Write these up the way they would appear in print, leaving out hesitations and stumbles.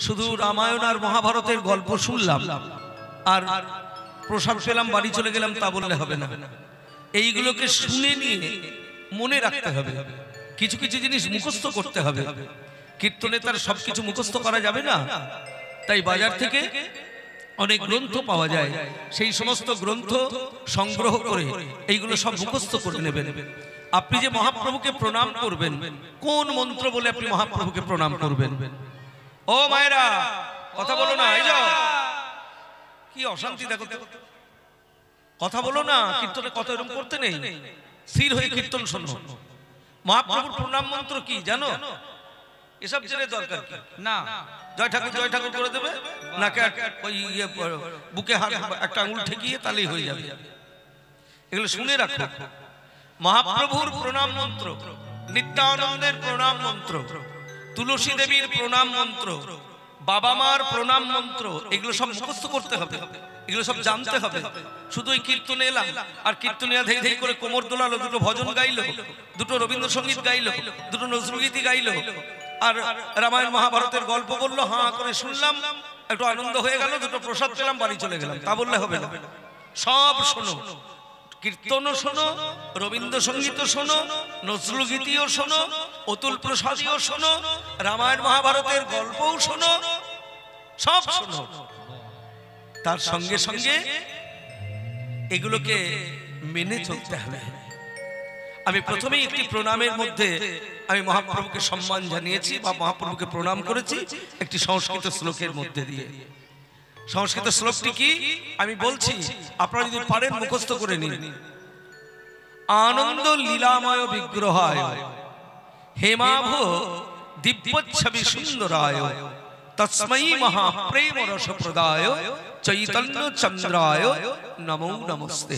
শুধু রামায়ণ আর মহাভারতের গল্প শুনলাম আর প্রসাদ পেলাম বাড়ি চলে গেলাম তা বললে হবে না। এইগুলোকে শুনে নিয়ে মনে রাখতে হবে, কিছু কিছু জিনিস মুখস্থ করতে হবে। কীর্তনে তার সবকিছু মুখস্থ করা যাবে না, তাই বাজার থেকে অনেক গ্রন্থ পাওয়া যায়, সেই সমস্ত গ্রন্থ সংগ্রহ করে এইগুলো সব মুখস্থ করে নেবেন। আপনি যে মহাপ্রভুকে প্রণাম করবেন, কোন মন্ত্র বলে আপনি মহাপ্রভুকে প্রণাম করবেন? ও মায়েরা কথা বলো না, এই যাও, কি অশান্তি দেখো, কথা বলো না। কীর্তনে কথা এরকম করতে নেই, স্থির হয়ে কীর্তন শোনো। মহাপ্রভুর প্রণাম মন্ত্র কি জানো? এসব জেনে দরকার কি না, জয় ঠাকুর জয় ঠাকুর করে দেবে, নাকি ওই বুকে হাত একটা আঙুল ঠেকিয়ে তাহলেই হয়ে যাবে। এগুলো শুনে রাখো। মহাপ্রভুর প্রণাম মন্ত্র, নিত্যানন্দের প্রণাম মন্ত্র, তুলসী দেবীর প্রণাম মন্ত্র, বাবা মার প্রণাম মন্ত্র, এগুলো সব মুখস্থ করতে হবে, এগুলো সব জানতে হবে। শুধু ওই কীর্তনে এলাম আর কীর্তনিয়া ধেই ধেই করে কোমর দোলালো, দুটো ভজন গাইলো, দুটো রবীন্দ্রসঙ্গীত গাইলো, দুটো নজরুলগীতি গাইলো, আর রামায়ণ মহাভারতের গল্প বললো, হাঁ করে শুনলাম, একটু আনন্দ হয়ে গেল, দুটো প্রসাদ পেলাম, বাড়ি চলে গেলাম, তা বললে হবে না। সব শোনো, কীর্তনও শোনো, রবীন্দ্রসঙ্গীতও শোনো, নজরুল গীতিও শোনো, অতুল প্রসাদীও শোনো, রামায়ণ মহাভারতের গল্পও শোনো, সব শোনো। তার সঙ্গে সঙ্গে এগুলোকে মেনে চলতে হবে। আমি প্রথমেই একটি প্রণামের মধ্যে আমি মহাপ্রভুকে সম্মান জানিয়েছি বা মহাপ্রভুকে প্রণাম করেছি একটি সংস্কৃত শ্লোকের মধ্যে দিয়ে। সংস্কৃত শ্লোকটি কি আমি বলছি, আপনারা যদি পারেন মুখস্থ করে নিন। আনন্দ লীলাময় বিগ্রহায় হেমাভ দিব্যচ্ছবি সুন্দরায় তস্मै মহাপ্রেম রসপ্রদায় চৈতন্য চন্দ্রায় নমো নমস্তে।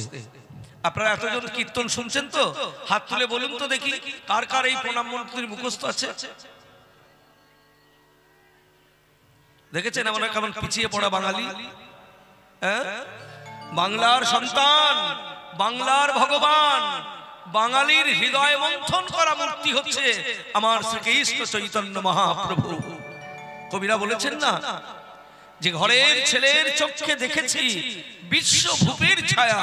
আপনারা এতজন কীর্তন শুনছেন তো, হাত তুলে বলুন তো দেখি কার কার এই প্রণাম মন্ত্রের মুখস্থ আছে? দেখেছেন আমরা কেমন পিছিয়ে পড়া বাঙালি। বাংলার সন্তান, বাংলার ভগবান, বাঙালির হৃদয় মন্থন করা মূর্তি হচ্ছে আমার শ্রীকৃষ্ণ চৈতন্য মহাপ্রভু। কবিরা বলেছেন না যে ঘরের ছেলের চোখে দেখেছি বিশ্বভূপের ছায়া,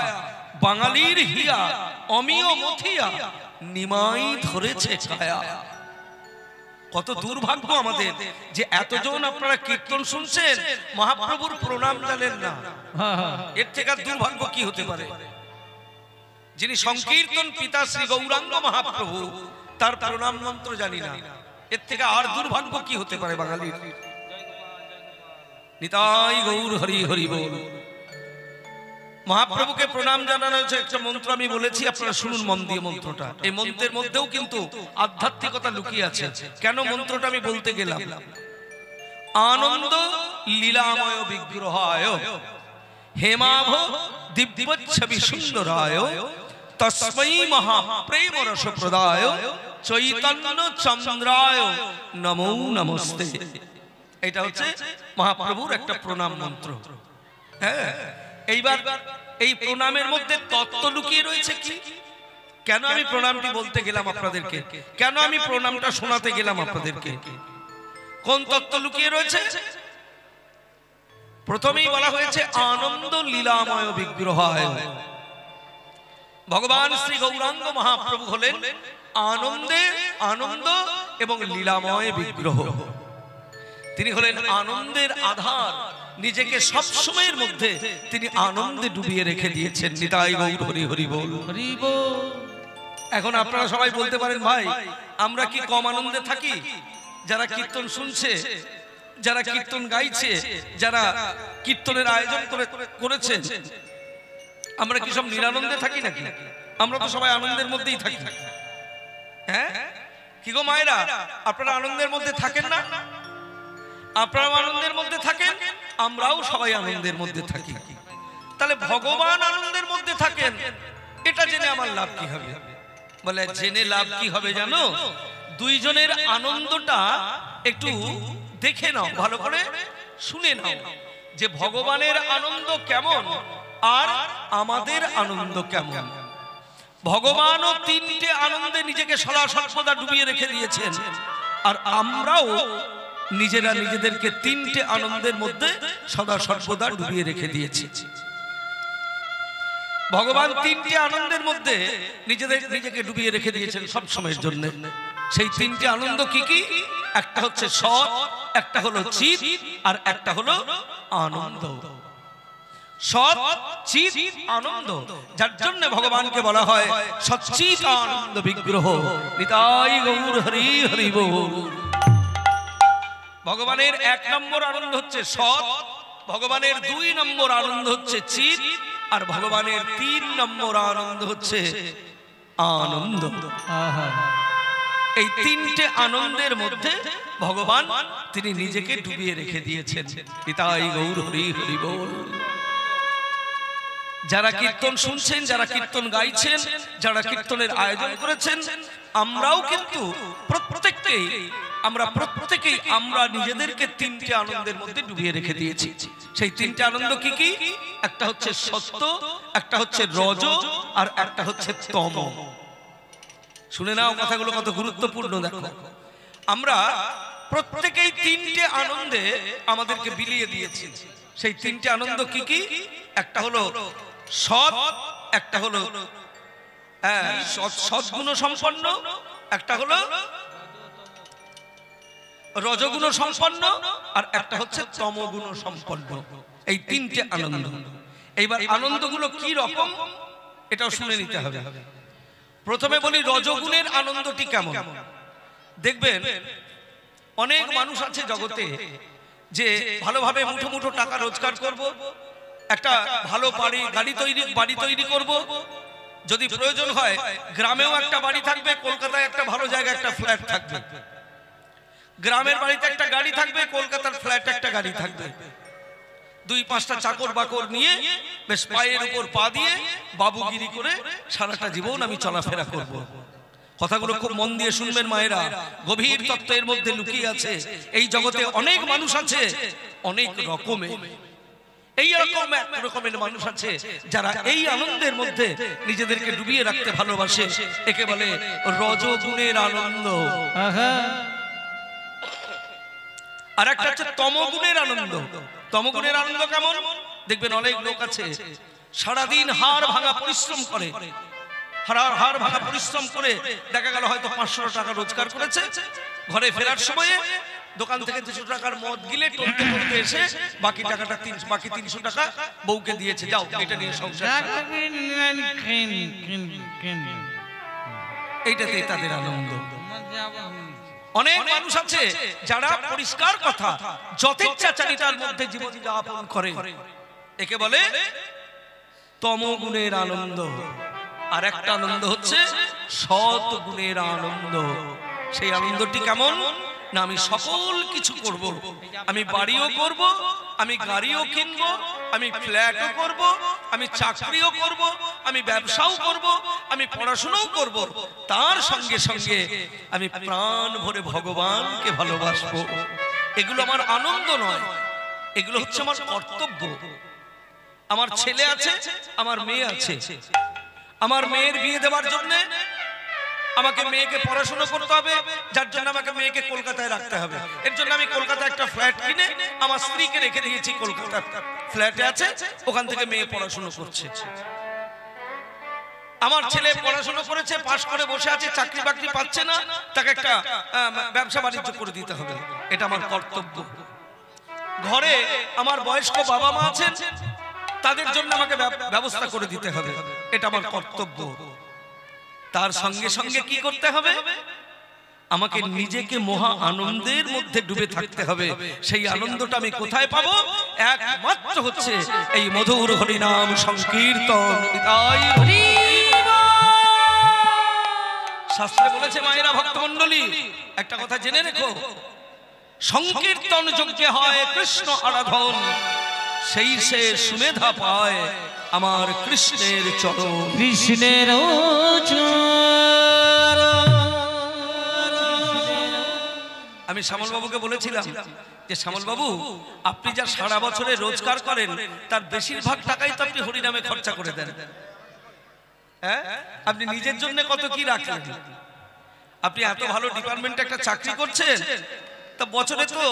বাঙালির হিয়া অমিয় মথিয়া নিমাই ধরেছে ছায়া। কত দুর্ভাগ্য আমাদের যে এতজন আপনারা কীর্তন শুনছেন, মহাপ্রভুর প্রণাম জানেন না। এর থেকে দুর্ভাগ্য কি হতে পারে? যিনি সংকীর্তন পিতা শ্রী গৌরাঙ্গ মহাপ্রভু, তার প্রণাম মন্ত্র জানি না, এর থেকে আর দুর্ভাগ্য কি হতে পারে বাঙালির? নিতাই গৌর হরি হরি বল। মহাপ্রভুকে প্রণাম জানানো হচ্ছে একটা মন্ত্র, আমি বলেছি আপনারা শুনুন মন দিয়ে মন্ত্রটা। এই মন্ত্রের মধ্যেও কিন্তু আধ্যাত্মিকতা লুকিয়ে আছে। কেন মন্ত্রটা আমি বলতে গেলাম? আনন্দ লীলাময় বিগ্রহায় হেমাভ দিব্যচ্ছবি সুন্দরায় তস্मै মহাপ্রেম রসপ্রদায় চৈতন্য চন্দ্রায় নমো নমস্তে। এটা হচ্ছে মহাপ্রভুর একটা প্রণাম মন্ত্র। হ্যাঁ, এইবার এই প্রণামের মধ্যে তত্ত্ব লুকিয়ে রয়েছে কি? কেন আমি প্রণামটি বলতে গেলাম আপনাদেরকে, কেন আমি প্রণামটা শোনাতে গেলাম আপনাদেরকে, কোন তত্ত্ব লুকিয়ে রয়েছে? প্রথমেই বলা হয়েছে আনন্দ লীলাময় বিগ্রহায়। ভগবান শ্রী গৌরাঙ্গ মহাপ্রভু হলেন আনন্দের আনন্দ এবং লীলাময় বিগ্রহ। তিনি হলেন আনন্দের আধার, নিজেকে সব সময়ের মধ্যে তিনি আনন্দে ডুবিয়ে রেখে দিয়েছেন। নিতাই গৌর হরি হরি বল হরি বল। এখন আপনারা সবাই বলতে পারেন, ভাই আমরা কি কম আনন্দে থাকি? যারা কীর্তন শুনছে, যারা কীর্তন গাইছে, যারা কীর্তনের আয়োজন করেছে, আমরা কি সব নিরানন্দে থাকি নাকি? আমরা তো সবাই আনন্দের মধ্যেই থাকি। হ্যাঁ কি গো মায়েরা, আপনারা আনন্দের মধ্যে থাকেন না? আপনারা আনন্দের মধ্যে থাকেন, আমরাও সবাই আনন্দের মধ্যে থাকি। তাহলে ভগবান আনন্দের মধ্যে থাকেন, এটা জেনে আমার লাভ কি হবে? বলে জেনে লাভ কি হবে জানো? দুইজনের আনন্দটা একটু দেখে নাও, ভালো করে শুনে নাও যে ভগবানের আনন্দ কেমন আর আমাদের আনন্দ কেমন। ভগবানও তিনটে আনন্দে নিজেকে সদা সর্বদা ডুবিয়ে রেখে দিয়েছেন, আর আমরাও নিজেরা নিজেদেরকে তিনটে আনন্দের মধ্যে সদা সর্বদা ডুবিয়ে রেখে দিয়েছে। ভগবান তিনটে আনন্দের মধ্যে নিজেকে ডুবিয়ে রেখে দিয়েছেন সব সময়ের জন্য। সেই তিনটে আনন্দ কি কি? একটা হচ্ছে সৎ, একটা হলো চিৎ, আর একটা হলো আনন্দ। সৎ, চিৎ, আনন্দ, যার জন্য ভগবানকে বলা হয় সচ্চিৎ আনন্দ বিগ্রহ। নিতাই গৌর হরি হরি বল। ভগবানের 1 নম্বর আনন্দ হচ্ছে সৎ, ভগবানের 2 নম্বর আনন্দ হচ্ছে চিৎ, আর ভগবানের 3 নম্বর আনন্দ হচ্ছে আনন্দ। এই তিনটে আনন্দের মধ্যে ভগবান তিনি নিজেকে ডুবিয়ে রেখে দিয়েছেন। নিতাই গৌর হরি হরি বল। যারা কীর্তন শুনছেন, যারা কীর্তন গাইছেন, যারা কীর্তনের আয়োজন করেছেন, আমরাও কিন্তু প্রত্যেকেই আমরা নিজেদেরকে তিনটে আনন্দের মধ্যে ডুবিয়ে রেখে দিয়েছি। সেই তিনটে আনন্দ কি কি? একটা হচ্ছে সত্য, একটা হচ্ছে রজ, আর একটা হচ্ছে তম। শুনে নাও কথাগুলো কত গুরুত্বপূর্ণ। দেখো, আমরা প্রত্যেকেই তিনটে আনন্দে আমাদেরকে বিলিয়ে দিয়েছি। সেই তিনটে আনন্দ কি কি? একটা হলো সৎ, একটা হলো সদ্গুণ সম্পন্ন, একটা হলো রজগুণ সম্পন্ন, আর একটা হচ্ছে তমগুণ সম্পন্ন। এই তিনটে আনন্দ। এইবার আনন্দগুলো কি রকম এটাও শুনে নিতে হবে। প্রথমে বলি রজগুণের আনন্দটি কেমন। দেখবেন অনেক মানুষ আছে জগতে যে ভালোভাবে মুঠো মুঠো টাকা রোজগার করব, একটা ভালো বাড়ি তৈরি করব, যদি প্রয়োজন হয় গ্রামেও একটা বাড়ি থাকবে, কলকাতায় একটা ভালো জায়গায় একটা ফ্ল্যাট থাকবে, গ্রামের বাড়িতে একটা গাড়ি থাকবে, কলকাতার ফ্ল্যাটে একটা গাড়ি থাকবে, 2-5টা চাকর বাকর নিয়ে বেশ পায়ের উপর পা দিয়ে বাবুগিরি করে সারাটা জীবন আমি চলাফেরা করব। কথাগুলো খুব মন দিয়ে শুনবেন মায়েরা, গভীর তত্ত্ব এর মধ্যে লুকিয়ে আছে। এই জগতে অনেক মানুষ আছে, অনেক রকমের, এই রকমের মানুষ আছে যারা এই আনন্দের মধ্যে নিজেদেরকে ডুবিয়ে রাখতে ভালোবাসে। একে বলে রজগুণের আনন্দ। আর একটা হচ্ছে তমগুণের আনন্দ। তমগুণের আনন্দ কেমন? দেখবেন অনেক লোক আছে সারাদিন হাড় ভাঙা পরিশ্রম করে, হাড় ভাঙা পরিশ্রম করে দেখা গেল হয়তো 500 টাকা রোজগার করেছে, ঘরে ফেরার সময়ে দোকান থেকে 200 টাকার মদ গিলে টলতে টলতে এসে বাকি 300 টাকা বউকে দিয়েছে, যাও এটা নিয়ে সংসার। এইটাতেই তাদের আনন্দ। অনেক মানুষ আছে যারা পরিষ্কার কথা যথেচ্ছাচারিতার মধ্যে জীবন যাপন করে, একে বলে তমগুণের আনন্দ। আর একটা আনন্দ হচ্ছে সৎ গুণের আনন্দ। সেই আনন্দটি কেমন না, আমি সকল কিছু করব, আমি বাড়িও করব, আমি গাড়িও কিনবো, আমি ফ্ল্যাটও করব, আমি চাকরিও করব, আমি ব্যবসাও করব, আমি পড়াশোনাও করব, তার সঙ্গে সঙ্গে আমি প্রাণ ভরে ভগবানকে ভালোবাসবো। এগুলো আমার আনন্দ নয়, এগুলো হচ্ছে আমার কর্তব্য। আমার ছেলে আছে, আমার মেয়ে আছে, আমার মেয়ের বিয়ে দেওয়ার জন্য আমাকে মেয়েকে পড়াশোনা করতে হবে, যার জন্য আমাকে মেয়েকে কলকাতায় রাখতে হবে। এর জন্য আমি কলকাতায় একটা ফ্ল্যাট কিনে আমার স্ত্রীকে রেখে দিয়েছি, কলকাতার ফ্ল্যাটে আছে, ওখান থেকে মেয়ে পড়াশোনা করছে। আমার ছেলে পড়াশোনা করেছে, পাশ করে বসে আছে, চাকরি বাকরি পাচ্ছে না, তাকে একটা ব্যবসা বাণিজ্য করে দিতে হবে, এটা আমার কর্তব্য। ঘরে আমার বয়স্ক বাবা মা আছেন, তাদের জন্য আমাকে ব্যবস্থা করে দিতে হবে, এটা আমার কর্তব্য। তার সঙ্গে সঙ্গে কি করতে হবে? আমাকে নিজেকে মহা আনন্দের মধ্যে ডুবে থাকতে হবে। সেই আনন্দটা আমি কোথায় পাবো? একমাত্র হচ্ছে এই মধুর হরিনাম সংকীর্তন। শাস্ত্রে বলেছে মায়েরা, ভক্তমণ্ডলী, একটা কথা জেনে রেখো, সংকীর্তন যজ্ঞে হয় কৃষ্ণ আরাধন, সেই সে সুমেধা পায় আমার কৃষ্ণের চরণ। কৃষ্ণের আমি শ্যামল বাবুকে বলেছিলাম যে শ্যামল বাবু, আপনি যা সারা বছরে রোজগার করেন তার বেশিরভাগ টাকাই তো আপনি হরিনামে খরচা করে দেন। হ্যাঁ, আপনি নিজের জন্য কত কি রাখলেন? আপনি এত ভালো ডিপার্টমেন্টে একটা চাকরি করছেন, তা বছরে তো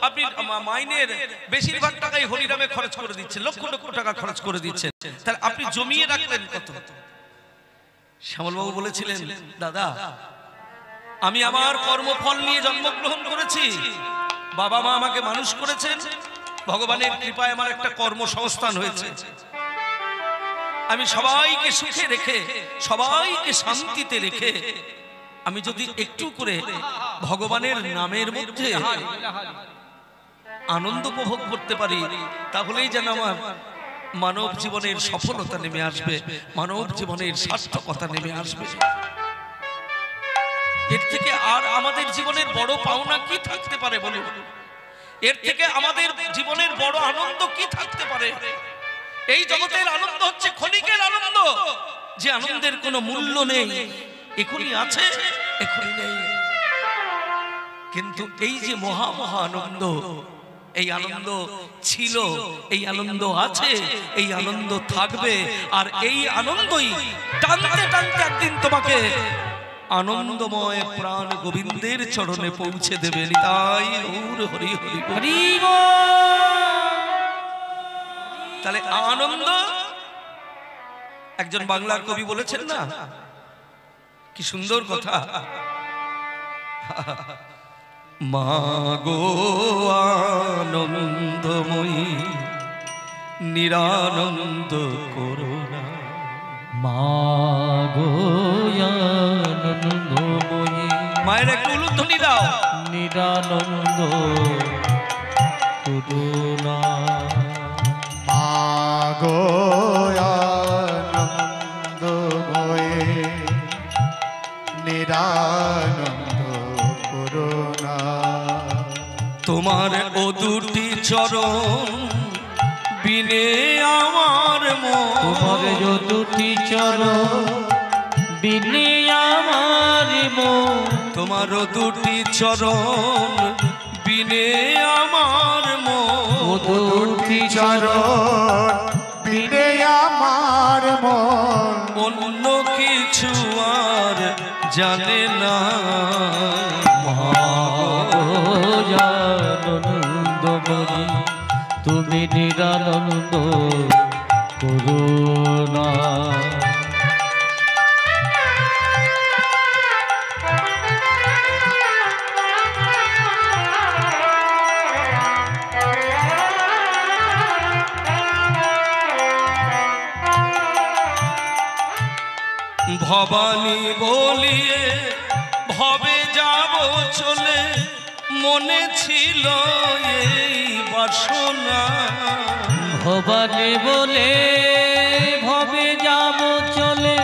আপনি মাইনের বেশিরভাগ টাকাই হরিনামে খরচ করে দিচ্ছেন, লক্ষ লক্ষ টাকা খরচ করে দিচ্ছেন, তাহলে আপনি জমিয়ে রাখলেন কত? শ্যামলবাবু বলেছিলেন, দাদা আমি আমার কর্মফল নিয়ে জন্মগ্রহণ করেছি, বাবা মা আমাকে মানুষ করেছেন, ভগবানের কৃপায় আমার একটা কর্মসংস্থান হয়েছে, আমি সবাইকে সুখে রেখে সবাইকে শান্তিতে রেখে আমি যদি একটু করে ভগবানের নামের মধ্যে আনন্দ উপভোগ করতে পারি, তাহলেই যেন আমার মানব জীবনের সফলতা নেমে আসবে, মানব জীবনের সার্থকতা নেমে আসবে। এর থেকে আর আমাদের জীবনের বড় পাওনা কি থাকতে পারে বলুন? এর থেকে আমাদের জীবনের বড় আনন্দ কি থাকতে পারে? এই জগতের আনন্দ হচ্ছে ক্ষণিকের আনন্দ, যে আনন্দের কোনো মূল্য নেই, এখনই আছে এখনই নেই। কিন্তু এই যে মহা মহা আনন্দ, এই আনন্দ ছিল, এই আনন্দ আছে, এই আনন্দ থাকবে, আর এই আনন্দই টানতে টানতে একদিন তোমাকে আনন্দময় প্রাণ গোবিন্দের চরণে পৌঁছে দেবে। তাই হরি হরি হরি। তাহলে আনন্দ, একজন বাংলার কবি বলেছেন না, কি সুন্দর কথা, মাগো আনন্দময়ী নিরানন্দ করুণা, মাগো আনন্দময়ী, মায়ের একটু উলুধ্বনি দাও, নিরানন্দ করুণা, মাগো আনন্দময়ী নিরানন্দ করুণা। তোমার ও দুটি চরণ বিনে আমার মন, তোমার যো দুটি চরণ বিনে আমার মন, তোমার ও দুটি চরণ বিনে আমার ও মন, দুটি চরণ বিনে আমার মন, অন্য কিছু আর জানে না। আনন্দময়ী তুমি নিরানন্দ করুণা। ভবানী বলিয়ে ভবে যাব চলে, মনে ছিল এই বাসনা। ভবানী বলে ভবে যাব চলে,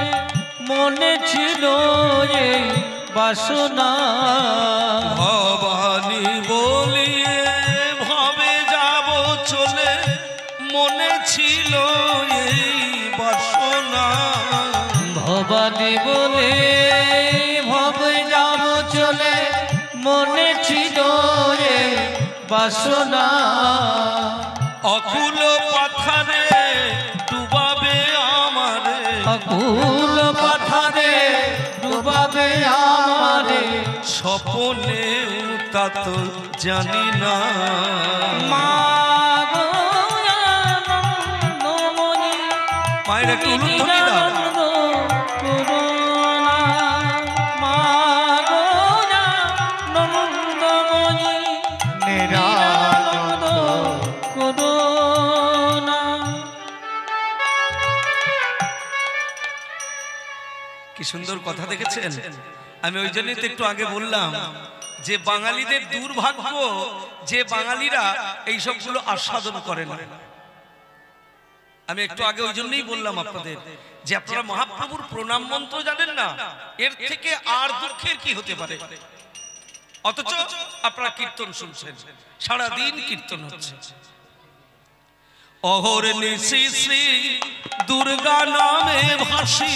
মনে ছিল এই বাসনা। ভবানী বলিয়ে ভবে যাব চলে, মনে ছিল এই বাসনা। ভবানী বলে ভবে যাব চলে, মনে ছিল এই বাসনা। অকুল পাথারে ডুবাবে আমারে, অকুল পাথারে ডুবাবে আমারে, স্বপনে তা তো জানি না। মাগো আনন্দময়ী মায়ের একটু উলুধ্বনি দাও। নিরানন্দ করুণা, মাগো আনন্দময়ী নিরানন্দ করুণা। কি সুন্দর কথা দেখেছেন? আমি ওই জন্যই তো একটু আগে বললাম যে বাঙালিদের দুর্ভাগ্য যে বাঙালিরা এই সবগুলো আস্বাদন করে না। আমি একটু আগে ওই জন্যই বললাম আপনাদের যে আপনারা মহাপ্রভুর প্রণাম মন্ত্র জানেন না, এর থেকে আর দুঃখের কি হতে পারে? অথচ আপনারা কীর্তন শুনছেন, সারাদিন কীর্তন হচ্ছে। অহর্নিশি শ্রী দুর্গা নামে ভাসি,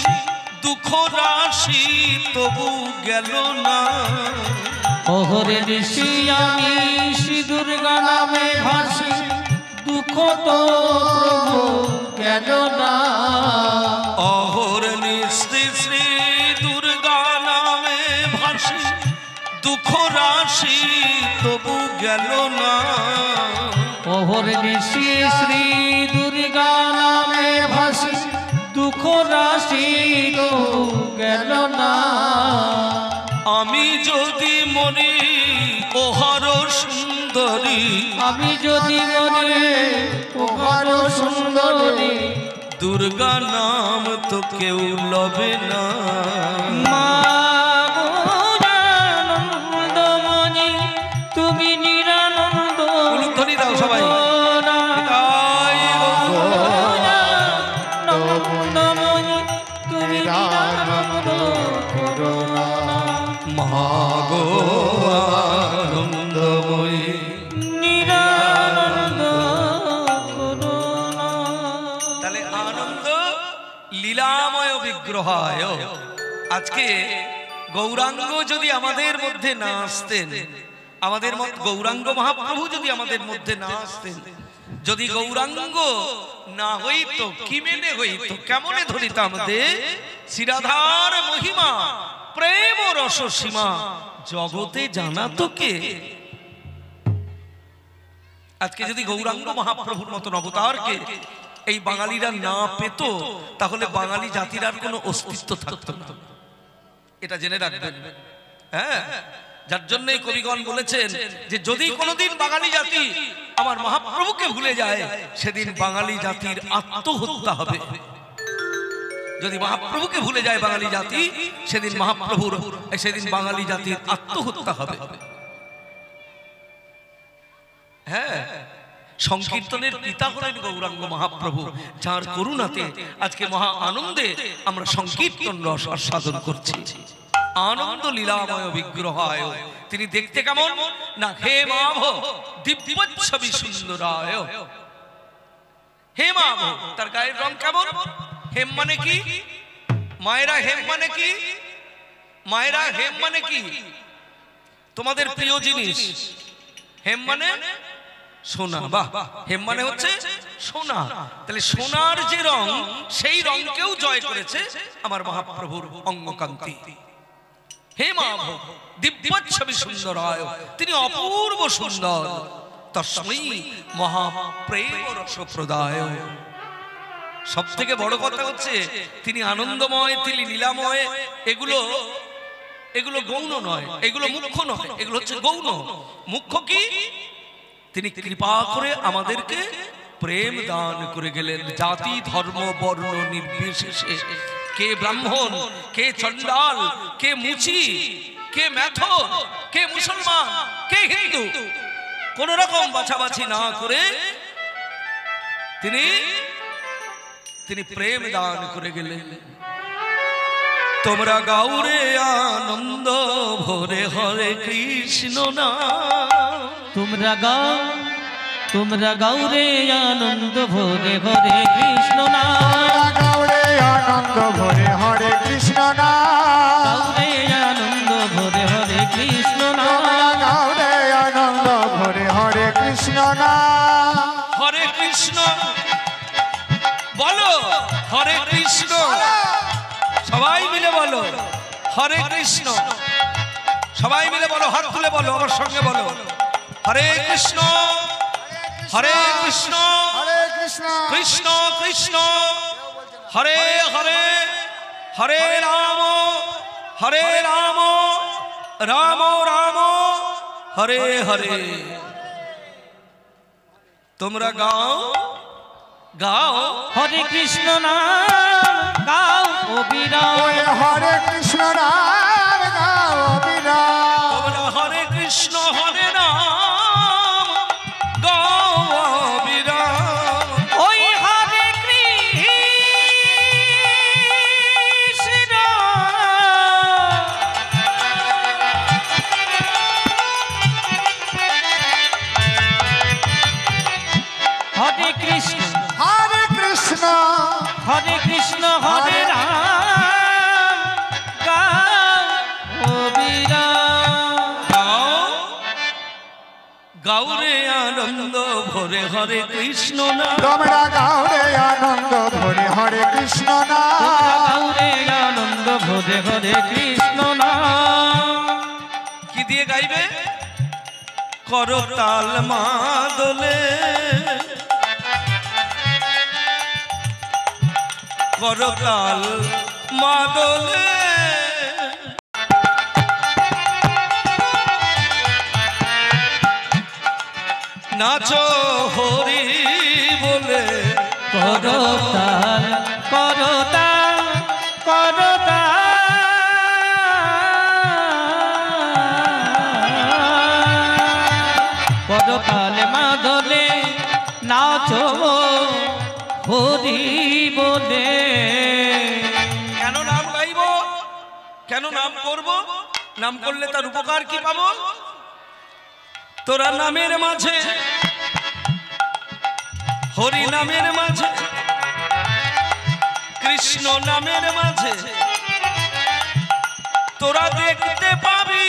দুঃখ রাশি তবু গেল না। অহর্নিশি আমি শ্রী দুর্গা নামে ভাসি, দুঃখ তো প্রভু গেল না। অহর্নিশি শ্রী দুর্গা নামে ভাসি, দুঃখ রাশি তবু গেল না। অহর নিশি শ্রী দুর্গা নামে ভাসি দুঃখ রাশি তবু গেল না। আমি যদি মরি ওহর সুন্দরী, আমি যদি মনে ওহর সুন্দরী, দুর্গা নাম তো কেউ লবে না। মা গো আনন্দময়ী তুমি নিরানন্দ। উলুধ্বনি দাও সবাই। তাই আনন্দময়ী তুমি নিরানন্দ করুণা। মা গো আনন্দময়ী, নিরানন্দ করুণা। তাহলে আনন্দ লীলাময় বিগ্রহায়। আজকে গৌরাঙ্গ যদি আমাদের মধ্যে না আসতেন, আমাদের গৌরাঙ্গ মহাপ্রভু যদি আমাদের মধ্যে না আসতেন, যদি গৌরাঙ্গ না হইতো, কি মেনে হইতো, কেমনে ধরিতাম দে শিরাধার মহিমা প্রেম রস সীমা জগতে জানা তো কে। আজকে যদি গৌরাঙ্গ মহাপ্রভুর মতন অবতারকে এই বাঙালিরা না পেত, তাহলে বাঙালি জাতির আর কোনো অস্তিত্ব থাকতো না। এটা জেনে রাখবেন। হ্যাঁ, যার জন্যই কবিগণ বলেছেন যে যদি কোনোদিন বাঙালি জাতি আমার মহাপ্রভুকে ভুলে যায়, সেদিন বাঙালি জাতির আত্মহত্যা হবে। যদি মহাপ্রভুকে ভুলে যায় বাঙালি জাতি, সেদিন সেদিন বাঙালি জাতির আত্মহত্যা হবে। হ্যাঁ, সংকীর্তনের পিতা হলেন গৌরাঙ্গ মহাপ্রভু, যার করুণাতে আজকে মহা আনন্দে আমরা সংকীর্তন রস আস্বাদন করছি। আনন্দ লীলাময় বিগ্রহায়। তিনি দেখতে কেমন না, হে মাভ দিব্যচ্ছবি সুন্দরায়। হে মাভ, তার গায়ের রং কেমন? হেম মানে কি মায়েরা? হেম মানে কি মায়েরা? হেম মানে কি? তোমাদের প্রিয় জিনিস। হেম মানে সোনা। বাহ, হেম মানে হচ্ছে সোনা। তাহলে সোনার যে রং, সেই রংকেও জয় করেছে আমার মহাপ্রভুর অঙ্গকান্তি। হে মাভ দিব্যচ্ছবি সুন্দরায়, তিনি অপূর্ব সুন্দর। তস্मै মহাপ্রেম রসপ্রদায়। সব থেকে বড় কথা হচ্ছে তিনি আনন্দময়, তিনি লীলাময়। এগুলো গৌণ নয়, এগুলো মুখ্য নয়, এগুলো হচ্ছে গৌণ। মুখ্য কি? তিনি কৃপা করে আমাদেরকে প্রেম দান করে গেলেন, জাতি ধর্ম বর্ণ নির্বিশেষে। কে ব্রাহ্মণ, কে চণ্ডাল, কে মুচি, কে মেথর, কে মুসলমান, কে হিন্দু, কোন রকম বাছাবাছি না করে তিনি প্রেম দান করে গেলেন। তোমরা গাউরে আনন্দ ভরে হরে কৃষ্ণ নাম। তোমরা গাও রে আনন্দ ভরে হরে কৃষ্ণ নাম। গাউরে আনন্দ ভরে হরে কৃষ্ণ নাম। গাও রে আনন্দ ভরে হরে কৃষ্ণ নাম। গাউরে আনন্দ ভরে হরে কৃষ্ণ নাম। হরে কৃষ্ণ বলো, হরে কৃষ্ণ, সবাই মিলে বলো হরে কৃষ্ণ। সবাই মিলে বলো, হাত তুলে বলো, আমার সঙ্গে বলো হরে কৃষ্ণ, হরে কৃষ্ণ, হরে কৃষ্ণ, কৃষ্ণ কৃষ্ণ হরে হরে, হরে রাম, হরে রাম, রাম রাম হরে হরে। তোমরা গাও গাও হরে কৃষ্ণ নাম গাও অবিরাম। হরে কৃষ্ণ নাম গাও অবিরাম। তোমরা হরে কৃষ্ণ হরে রাম গাও অবিরাম। ওই হরে কৃষ্ণ হরে কৃষ্ণ, হরে কৃষ্ণ, হরে কৃষ্ণ হরে রাম গাও অবিরাম। গাউরে আনন্দ ভরে হরে কৃষ্ণ নাম। তোমরা গাউরে আনন্দ ভরে হরে কৃষ্ণ নাম। গাও রে আনন্দ ভরে হরে কৃষ্ণ নাম। কি দিয়ে গাইবে? করতাল মাদলে করতাল মাদলে নাচো হরি বলে করতাল করতাল করতাল করতাল মাদলে নাচো হরি বলে। কেন নাম গাইব, কেন নাম করব, নাম করলে তার উপকার কি পাবো? তোরা নামের মাঝে, হরি নামের মাঝে, কৃষ্ণ নামের মাঝে তোরা দেখতে পাবি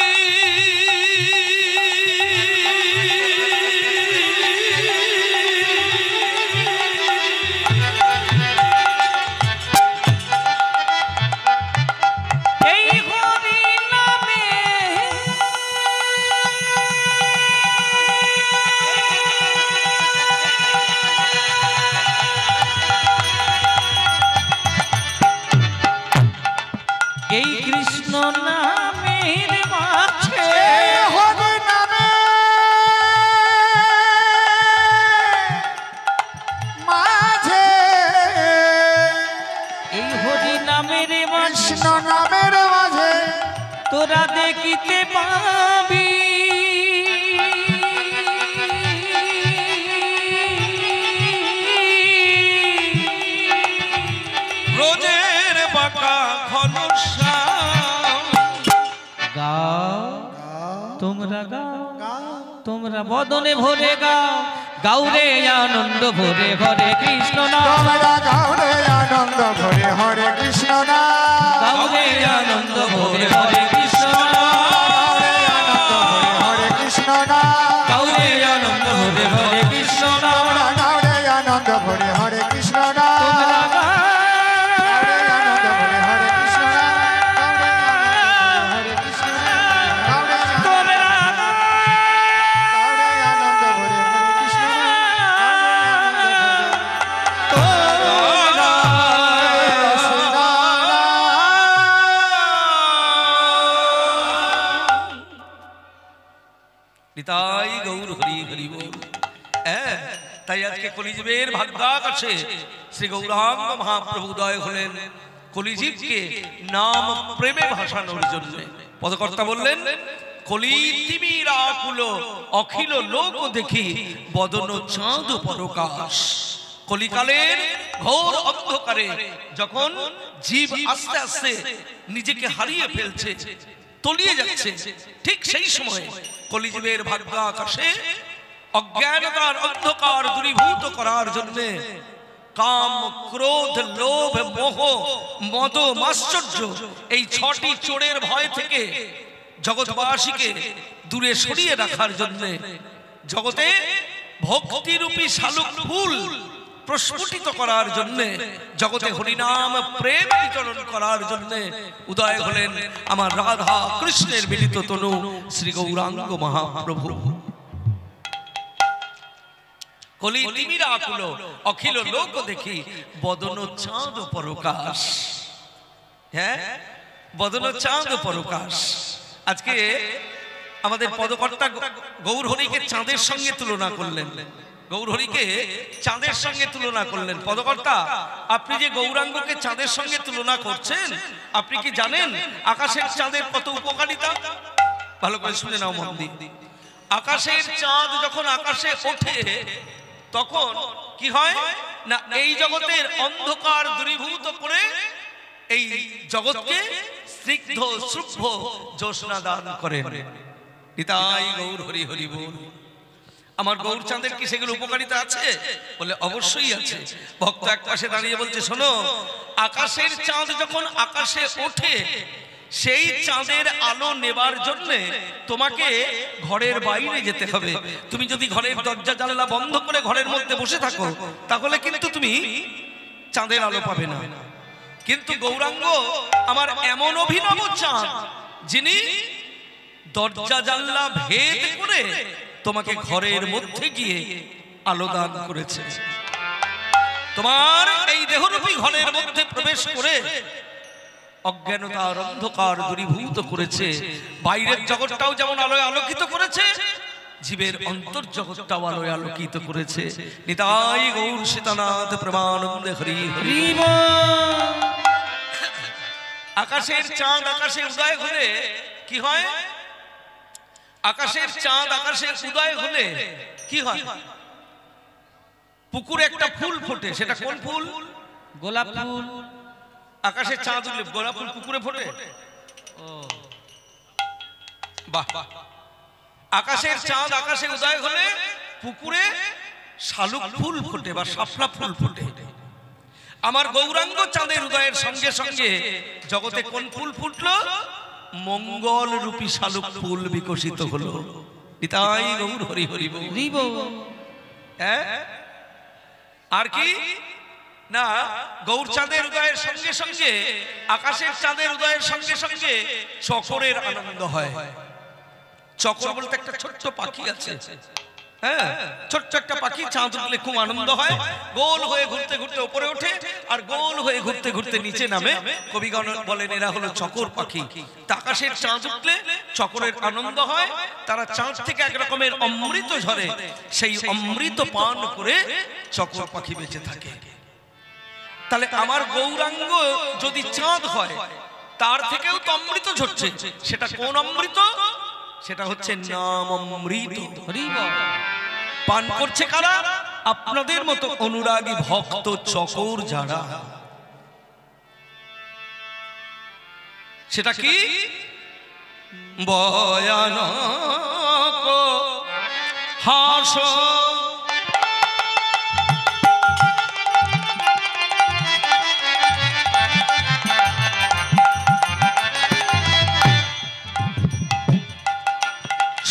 এই কৃষ্ণ নামের মাঝে, হরি নামে মাঝে, এই হরি নামের মাঝে, কৃষ্ণ নামের মাঝে তোরা দেখিতে পাবি ব্রজের বাঁকা ঘনশ্যাম। গাও তোমরা গাও, তোমরা বদনে ভরে গাও, গাউরে আনন্দ ভরে হরে কৃষ্ণ নাম, তোমরা গাওরে আনন্দ ভরে হরে কৃষ্ণ নাম, গাউরে আনন্দ ভরে হরে কৃষ্ণ নাম, হরে কৃষ্ণ নাম, গাউরে আনন্দ ভরে হরে কৃষ্ণ নাম, তোমরা গাওরে আনন্দ ভরে হরে কৃষ্ণ নাম, তোমরা গাও আনন্দ ভরে হরে কৃষ্ণ নাম, হরে কৃষ্ণ নাম, তোমরা গাওরে আনন্দ ভরে হরে কৃষ্ণ নিতাই গৌর হরি হরি বল। তাই আজকে কলিযুগের ভাগ্যাকাশে শ্রী গৌরাঙ্গ মহাপ্রভু উদয় হলেন কলিজীবকে নাম প্রেমে ভাসানোর জন্য। পদকর্তা বললেন, কলি তিমির আকুল অখিল লোক দেখি বদন চাঁদ পরকাশ। কলিকালের ঘোর অন্ধকারে যখন জীব আস্তে আস্তে নিজেকে হারিয়ে ফেলছে, তলিয়ে যাচ্ছে, ঠিক সেই সময় কলিযুগের ভাগ্যাকাশে অজ্ঞানতার অন্ধকার দূরীভূত করার জন্য কাম ক্রোধ লোভ মোহ মদ মাশ্চর্য এই ছটি চোরের ভয় থেকে জগৎবাসীকে দূরে সরিয়ে রাখার জন্য, জগতে ভক্তিরূপী শালুক ফুল প্রস্ফুটিত করার জন্য, জগতে হরিনাম প্রেম বিতরণ করার জন্য উদয় হলেন আমার রাধা কৃষ্ণের মিলিত তনু শ্রী গৌরাঙ্গ মহাপ্রভু। কলি তিমির আকুল অখিল লোক দেখি বদন চাঁদ পরকাশ। হ্যাঁ, বদন চাঁদ পরকাশ। আজকে আমাদের পদকর্তা গৌর হরিকে চাঁদের সঙ্গে তুলনা করলেন, গৌর হরিকে চাঁদের সঙ্গে তুলনা করলেন। পদকর্তা, আপনি যে গৌরাঙ্গকে চাঁদের সঙ্গে তুলনা করছেন, আপনি কি জানেন আকাশের চাঁদের কত উপকারিতা? ভালো করে শুনে নাও মন দিয়ে। আকাশের চাঁদ যখন আকাশে ওঠে তখন কি হয় না, এই জগতের অন্ধকার দূরীভূত করে এই জগৎকে স্নিগ্ধ শুভ্র জ্যোৎস্না দান করেন। নিতাই গৌর হরি হরি বল। আমার গৌর চাঁদের কি সেগুলো উপকারিতা আছে? বলে অবশ্যই আছে। ভক্ত এক পাশে দাঁড়িয়ে বলছে, শোনো, আকাশের চাঁদ যখন আকাশে ওঠে সেই চাঁদের আলো নেবার জন্য তোমাকে ঘরের বাইরে যেতে হবে। তুমি যদি ঘরের দরজা জানলা বন্ধ করে ঘরের মধ্যে বসে থাকো তাহলে কিন্তু তুমি চাঁদের আলো পাবে না। কিন্তু গৌরাঙ্গ আমার এমন অভিনব চাঁদ, যিনি দরজা জানলা ভেদ করে তোমাকে ঘরের মধ্যে গিয়ে আলো দান করেছে। তোমার এই দেহরূপী ঘরের মধ্যে প্রবেশ করে অজ্ঞানতার অন্ধকার দূরীভূত করেছে। বাইরের জগৎটাও যেমন আলোয় আলোকিত করেছে, জীবের অন্তর জগৎটাও আলোয় আলোকিত করেছে। নিতাই গৌর সীতানাথ প্রেমানন্দে হরি হরি। আকাশের চাঁদ আকাশে উদয় হলে কি হয়? আকাশের চাঁদ আকাশে উদয় হলে কি হয়? পুকুরে একটা ফুল ফোটে। সেটা কোন ফুল? গোলাপ ফুল। আকাশে চাঁদ উঠলে গোলাপ ফুল পুকুরে ফোটে। বাহ! আকাশের চাঁদ আকাশে উদয় হলে পুকুরে শালুক ফুল ফোটে বা শাপলা ফুল ফোটে। আমার গৌরাঙ্গ চাঁদের উদয়ের সঙ্গে সঙ্গে জগতে কোন ফুল ফুটলো? মঙ্গল রূপী শালুক ফুল বিকশিত হলো। নিতাই গৌর হরি হরি বল। আর কি না, গৌর চাঁদের উদয়ের সঙ্গে সঙ্গে আকাশের চাঁদের উদয়ের সঙ্গে সঙ্গে চকরের আনন্দ হয়। চকর বলতে একটা ছোট্ট পাখি আছে, হ্যাঁ, ছোট্ট একটা পাখি। চাঁদ উঠলে খুব আনন্দ হয়। গোল হয়ে ঘুরতে ঘুরতে উপরে ওঠে আর গোল হয়ে ঘুরতে ঘুরতে নিচে নামে। কবিগণ বলেন এরা হলো চকর পাখি। আকাশের চাঁদ উঠলে চকরের আনন্দ হয়। তারা চাঁদ থেকে এক রকমের অমৃত ঝরে, সেই অমৃত পান করে চকর পাখি বেঁচে থাকে। তাহলে আমার গৌরাঙ্গ যদি চাঁদ হয়, তার থেকেও তো অমৃত ঝরছে। সেটা কোন অমৃত? সেটা হচ্ছে নাম অমৃত। পান করছে কারা? আপনাদের মতো অনুরাগী ভক্ত চকর যারা। সেটা কি? ভয়ানক হাস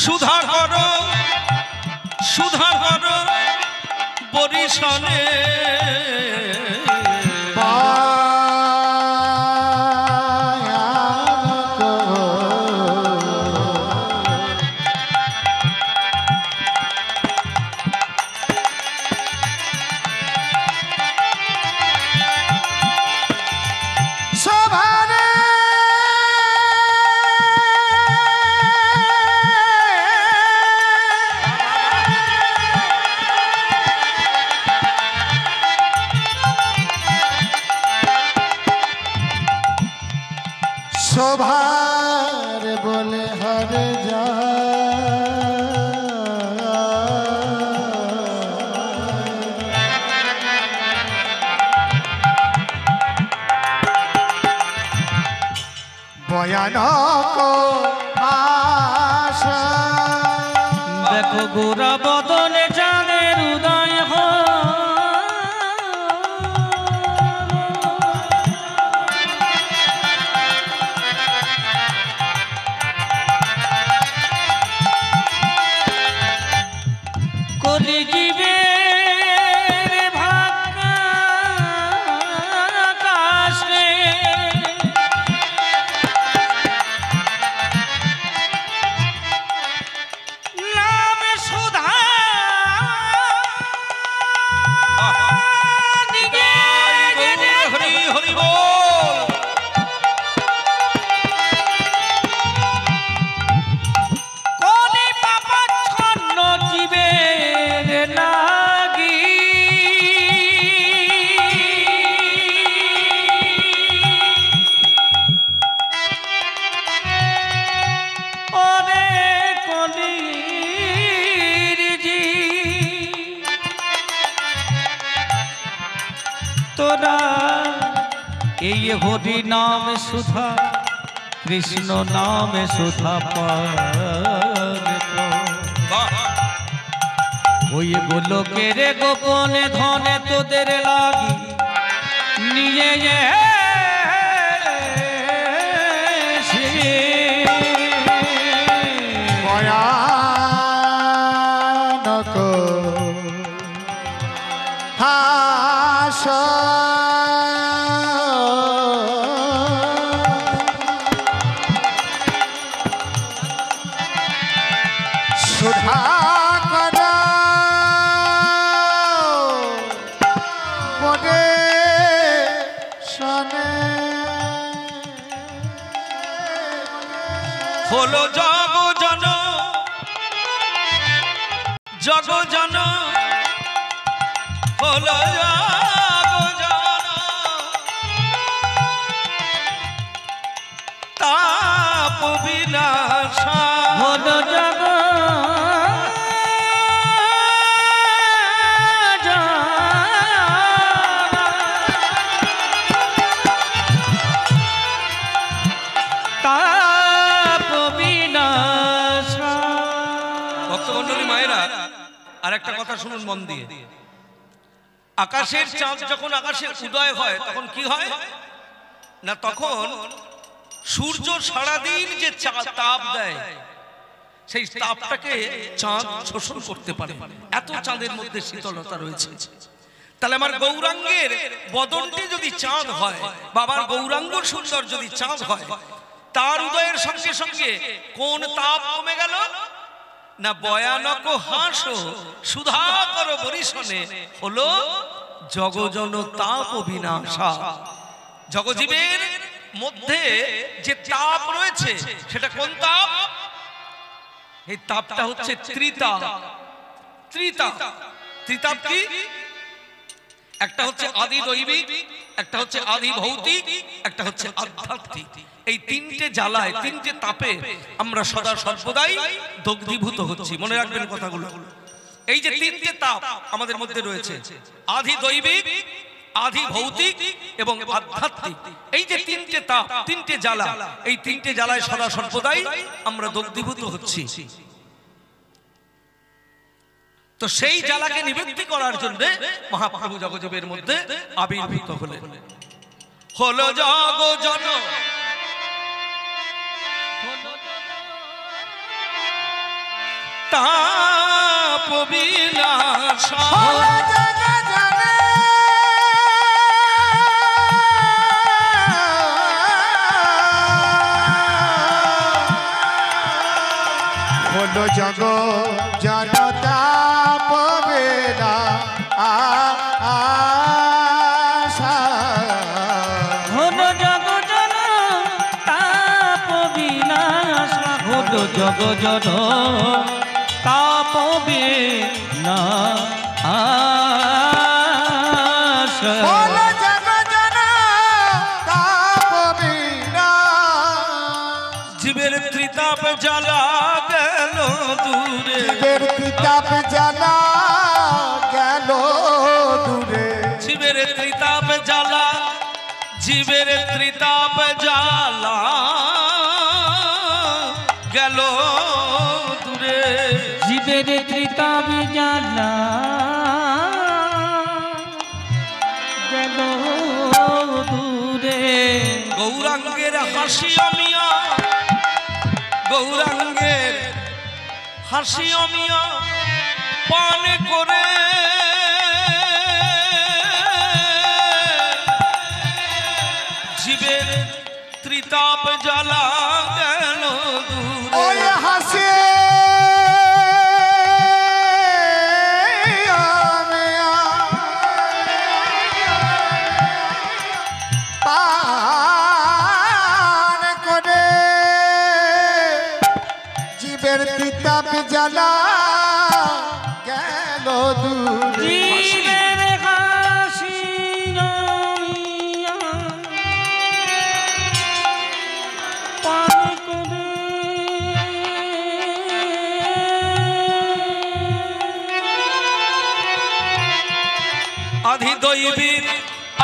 সুধার ঘর সুধার ঘর বরিশালে শোভার বলে হরে যা ভয়ানক আশা। দেখো গোরা বদনে চাঁদের উদয় কলি জীবের ভাগ্য আকাশে নাম সুধা হরি হরি বল। কলি পাপাচ্ছন্ন জীবের লাগি ওরে কলির জি তোরা এই হরি নাম সুধা কৃষ্ণ নামে সুধা পান ওই গোলকের গোপনে ধনে তোদের লাগি নিয়ে ভয়ানক হাস। সুধা হলো জগজন জগজন হলো জগজন তাপ বিনাশা হলো জগ ভক্তমণ্ডলী মায়েরা, আর একটা কথা শুনুন মন দিয়ে। আকাশের চাঁদ যখন আকাশে উদয় হয় তখন কি হয় না, তখন সূর্য সারাদিন যে তাপ দেয় সেই তাপটাকে চাঁদ শোষণ করতে পারে, এত চাঁদের মধ্যে শীতলতা রয়েছে। তাহলে আমার গৌরাঙ্গের বদনটি যদি চাঁদ হয়, বাবার গৌরাঙ্গ সুন্দর যদি চাঁদ হয়, তার উদয়ের সঙ্গে সঙ্গে কোন তাপ কমে গেল না, ভয়ানক হাস সুধাকর বরিশনে হলো জগজন তাপ বিনাশা। জগজীবের মধ্যে যে তাপ রয়েছে সেটা কোন তাপ? এই তাপটা হচ্ছে ত্রিতাপ। ত্রিতাপ, ত্রিতাপ কি? একটা হচ্ছে আদি দৈবিক, একটা হচ্ছে আদি ভৌতিক, একটা হচ্ছে আধ্যাত্মিক। এই তিনটে জ্বালায়, তিনটে তাপে আমরা সদা সর্বদাই দগ্ধীভূত হচ্ছি। মনে রাখবেন কথাগুলো। এই যে তিনটে তাপ আমাদের মধ্যে রয়েছে, আদি দৈবিক, আদি ভৌতিক এবং আধ্যাত্মিক, এই যে তিনটে তাপ, তিনটে জ্বালা, এই তিনটে জ্বালায় সদা সর্বদাই আমরা দগ্ধীভূত হচ্ছি। তো সেই জ্বালাকে নিবৃত্তি করার জন্য মহাপ্রভু জগজীবের মধ্যে আবির্ভূত হলেন। হলো জগজন তাপ বিনাশা। হলো জগ জনতা পবেদা আশা। হলো জগজন তাপ বিনাশা। হলো জগজন তাপ বিনাশা। হলো জগ জন তাপ বিনাশ। জীবের ত্রিতাপ জ্বালা গেল দূরে, জীবের ত্রিতাপ জ্বালা গেল দূরে। জীবের ত্রিতাপ জ্বালা, জীবের ত্রিতাপ জ্বালা গেল দূরে। জীবের ত্রিতাপ জ্বালা গেল দূরে। গৌরাঙ্গের হাসি অমিয়া, গৌরাঙ্গের হাসি অমিয়া পান করে জীবের ত্রিতাপ জ্বালা গেল দূরে। ওই হাসি পান করে জীবের ত্রিতাপ জ্বালা গেল দূরে। জীবের হাসি অমিয়া পান করে আধি দৈবিক,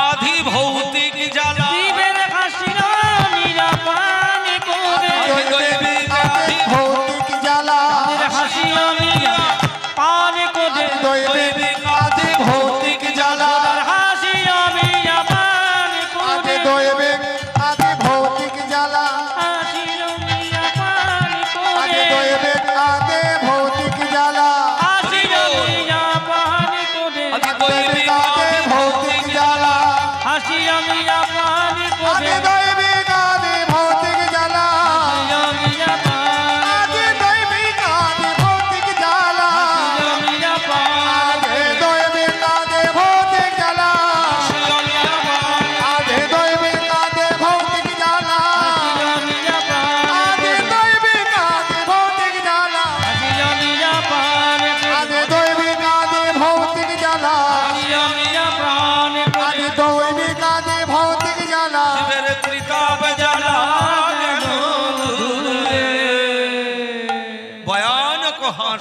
আধি ভৌতিক জ্বালা। জীবের হাসি অমিয়া পান করে আধি দৈবিক, আধি ভৌতিক জ্বালা জীবের হাসি অমিয়া পান করে দৈবিক আদি ভৌতিক জ্বালা। হাসি অমিয়া পান আদি করে দৈবিক আদি ভৌতিক জ্বালা। হাসি অমিয়া পান আদি করে দৈবিক আদি ভৌতিক জ্বালা। হাসি অমিয়া পান করে আধি দৈবিক, আধি ভৌতিক জ্বালা। হাসি অমিয়া পান করে আদি দৈবিক আদি ভৌতিক জ্বালা। হাসি অমিয়া পান আদি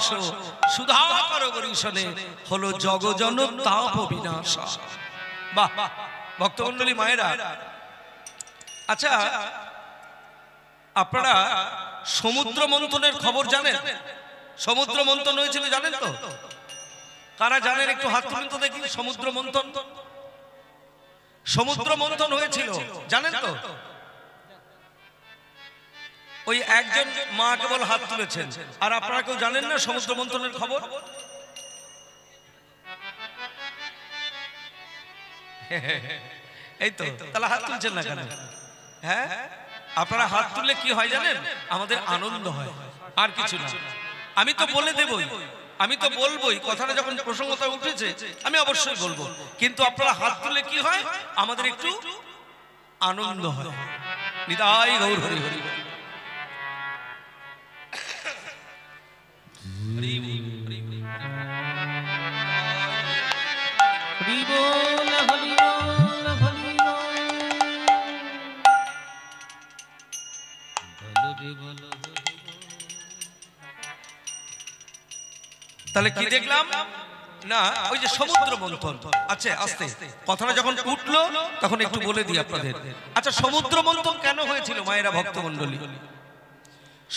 আস সুধাকর বরিশনে হলো জগজন তাপ বিনাশ। বাহ ভক্তমণ্ডলী মায়েরা, আচ্ছা আপনারা সমুদ্র মন্থনের খবর জানেন? সমুদ্র মন্থন হয়েছিল জানেন তো? কারা জানেন একটু হাত তুলুন তো দেখি। সমুদ্র মন্থন, সমুদ্র মন্থন হয়েছিল জানেন তো? ওই একজন মা কেবল হাত তুলেছেন। আর আপনারা কেউ জানেন না সমুদ্র মন্থনের খবর? এই তো, তাহলে হাত তুলছেন না কেন? হ্যাঁ, আপনারা হাত তুললে কি হয় জানেন? আমাদের আনন্দ হয়, আর কিছু না। আমি তো বলে দেবই, আমি তো বলবোই, কথাটা যখন প্রসঙ্গতা উঠেছে আমি অবশ্যই বলবো, কিন্তু আপনারা হাত তুললে কি হয়? আমাদের একটু আনন্দ হয়। নিতাই গৌর হরি হরি। তাহলে কি দেখলাম না? ওই যে সমুদ্র মন্থন। আচ্ছা আস্তে কথাটা যখন উঠলো তখন একটু বলে দিই আপনাদের। আচ্ছা সমুদ্র মন্থন কেন হয়েছিল মায়েরা ভক্তমণ্ডলী?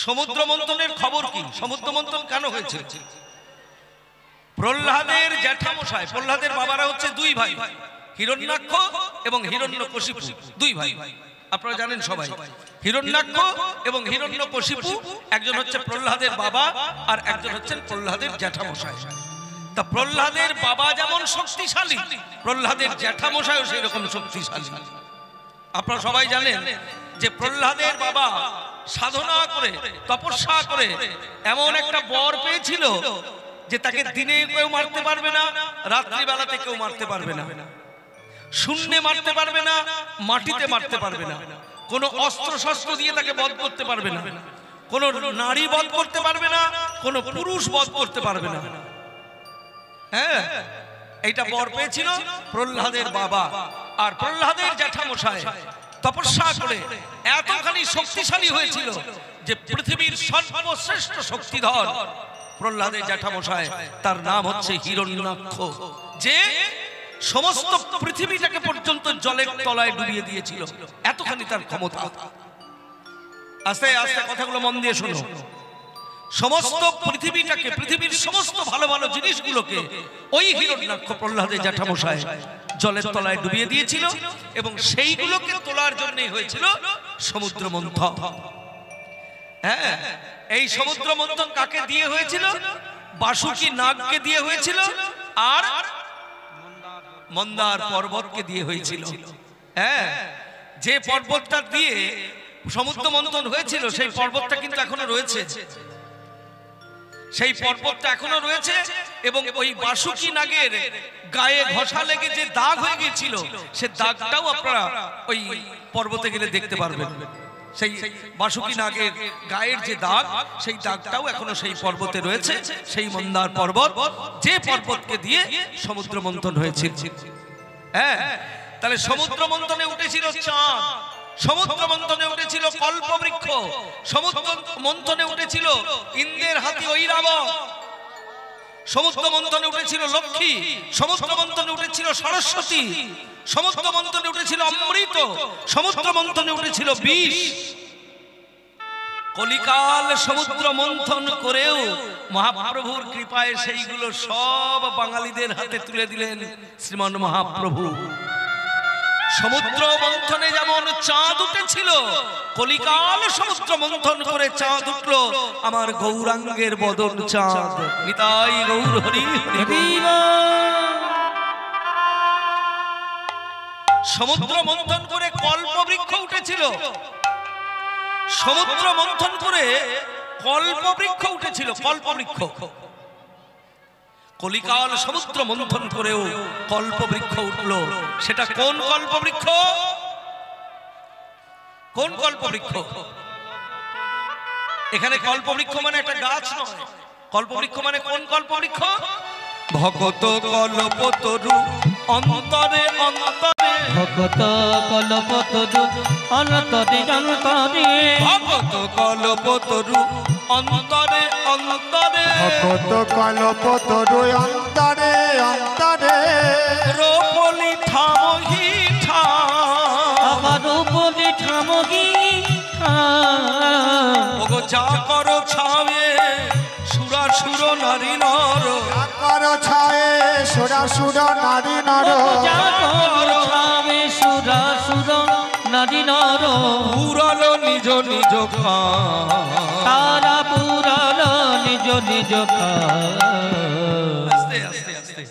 সমুদ্র মন্থনের খবর কি? সমুদ্র মন্থন কেন হয়েছিল? প্রহ্লাদের জ্যাঠামশাই, প্রহ্লাদের বাবারা হচ্ছে দুই ভাই, হিরণ্যাক্ষ এবং হিরণ্যকশিপু, দুই ভাই। আপনারা জানেন সবাই, হিরণ্যাক্ষ এবং হিরণ্যকশিপু, একজন হচ্ছে প্রহ্লাদের বাবা আর একজন হচ্ছেন প্রহ্লাদের জ্যাঠামশাই। তা প্রহ্লাদের বাবা যেমন শক্তিশালী, প্রহ্লাদের জ্যাঠামশাইও সেই রকম শক্তিশালী। আপনারা সবাই জানেন যে প্রহ্লাদের বাবা সাধনা করে তপস্যা করে এমন একটা বর পেয়েছিল যে তাকে দিনে কেউ মারতে পারবে না, রাত্রিবেলাতে কেউ মারতে পারবে না, শূন্যে মারতে পারবে না, মাটিতে মারতে পারবে না, কোনো অস্ত্র শস্ত্র দিয়ে তাকে বধ করতে পারবে না, কোনো নারী বধ করতে পারবে না, কোনো পুরুষ বধ করতে পারবে না। হ্যাঁ, এইটা বর পেয়েছিল প্রহ্লাদের বাবা। আর প্রহ্লাদের জ্যাঠামশাই তপস্যা করে এতখানি শক্তিশালী হয়েছিল যে পৃথিবীর সর্বশ্রেষ্ঠ শক্তিধর প্রহ্লাদের জ্যাঠামশাই, তার নাম হচ্ছে হিরণ্যাক্ষ, যে সমস্ত পৃথিবীটাকে পর্যন্ত জলের তলায় ডুবিয়ে দিয়েছিল, এতখানি তার ক্ষমতা। আস্তে আস্তে কথাগুলো মন দিয়ে শোনো। সমস্ত পৃথিবীটাকে, পৃথিবীর সমস্ত ভালো ভালো জিনিসগুলোকে ওই হিরণ্যাক্ষ প্রহ্লাদের জ্যাঠামশাই জলের তলায় ডুবিয়ে দিয়েছিল, এবং সেইগুলোকে তোলার জন্যই হয়েছিল সমুদ্র মন্থন। হ্যাঁ, এই সমুদ্র মন্থন কাকে দিয়ে হয়েছিল? বাসুকি নাগকে দিয়ে হয়েছিল, আর মন্দার পর্বতকে দিয়ে হয়েছিল। হ্যাঁ, যে পর্বতটা দিয়ে সমুদ্র মন্থন হয়েছিল সেই পর্বতটা কিন্তু এখনো রয়েছে, সেই পর্বতটা এখনো রয়েছে। এবং ওই বাসুকি নাগের গায়ে ঘষা লেগে যে দাগ হয়ে গিয়েছিল, সে দাগটাও আপনারা ওই পর্বতে গেলে দেখতে পারবেন। সেই বাসুকি নাগের গায়ের যে দাগ, সেই দাগটাও এখনো সেই পর্বতে রয়েছে, সেই মন্দার পর্বত, যে পর্বতকে দিয়ে সমুদ্র মন্থন হয়েছিল। হ্যাঁ, তাহলে সমুদ্র মন্থনে উঠেছিল চাঁদ, সমুদ্র মন্থনে উঠেছিল কল্পবৃক্ষ, সমুদ্র মন্থনে উঠেছিল ইন্দ্রের হাতি ঐরাবত, সমুদ্র মন্থনে উঠেছিল লক্ষ্মী, সমুদ্র মন্থনে উঠেছিল সরস্বতী, সমুদ্র মন্থনে উঠেছিল অমৃত, সমুদ্র মন্থনে উঠেছিল বিষ। কলিকাল সমুদ্র মন্থন করেও মহাপ্রভুর কৃপায় সেইগুলো সব বাঙালিদের হাতে তুলে দিলেন শ্রীমান মহাপ্রভু। সমুদ্র মন্থনে যেমন চাঁদ উঠেছিল, কলিকাল সমুদ্র মন্থন করে চাঁদ উঠল আমার গৌরাঙ্গের বদন চাঁদ। নিতাই গৌর হরি হরি। সমুদ্র মন্থন করে কল্পবৃক্ষ উঠেছিল, সমুদ্র মন্থন করে কল্পবৃক্ষ উঠেছিল, কল্পবৃক্ষ। কলিকাল সমুদ্র মন্থন করেও কল্পবৃক্ষ উঠল। সেটা কোন কল্পবৃক্ষ? কোন কল্পবৃক্ষ? এখানে কল্পবৃক্ষ মানে একটা গাছ নয়, কল্পবৃক্ষ মানে কোন কল্পবৃক্ষ? ভগত কল্পতরু অন্তরে অন্তরে, ভগত কল্পতরু অন্তরে অন্তরে, ভগত কল্পতরু অন্তরে অন্তরে ভকত কল্প তরু অন্তরে অন্তরে রোপলি ঠামহি আমার উপরে ঠামহি ওগো যা করো ছাবে সুরা সুর নারী নর কর ছায়ে সুরা সুর নারী নর ছাবে সুরা সুর নারী নর পুরালো নিজ নিজ তারা পুরালো নিজ নিজ আস্তে আস্তে আস্তে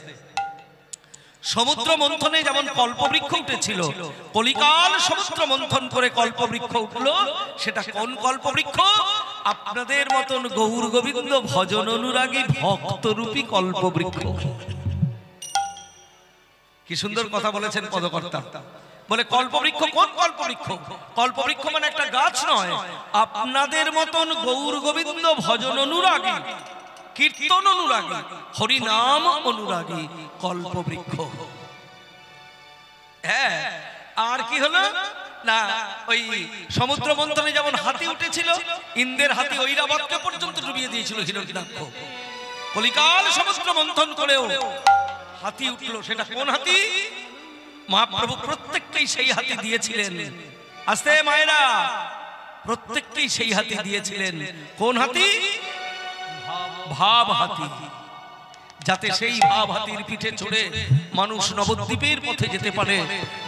সমুদ্র মন্থনে যেমন কল্পবৃক্ষ উঠেছিল, কলিকাল সমুদ্র মন্থন করে কল্পবৃক্ষ উঠলো। সেটা কোন কল্পবৃক্ষ? আপনাদের মতন গৌর গোবিন্দ ভজন অনুরাগী ভক্তরূপী কল্পবৃক্ষ। কি সুন্দর কথা বলেছেন পদকর্তা। বলে কল্পবৃক্ষ কোন কল্পবৃক্ষ? কল্পবৃক্ষ মানে একটা গাছ নয়, আপনাদের মতন গৌর গোবিন্দ ভজন অনুরাগী, কীর্তন অনুরাগী, হরিনাম অনুরাগী কল্পবৃক্ষ। হ্যাঁ, আর কি হলো না, ওই সমুদ্র মন্থনে যেমন হাতি উঠেছিল, ইন্দ্রের হাতি ঐরাবতকে পর্যন্ত ডুবিয়ে দিয়েছিল হিরণ্যাক্ষ। কলিকাল সমুদ্র মন্থন করেও হাতি উঠলো। সেটা কোন হাতি? মহাপ্রভু প্রত্যেককেই সেই হাতি দিয়েছিলেন। আস্তে মায়েরা, প্রত্যেককেই সেই হাতি দিয়েছিলেন। কোন হাতি? ভাব হাতি। যাতে সেই ভাব হাতির পিঠে চড়ে মানুষ নবদ্বীপের পথে যেতে পারে,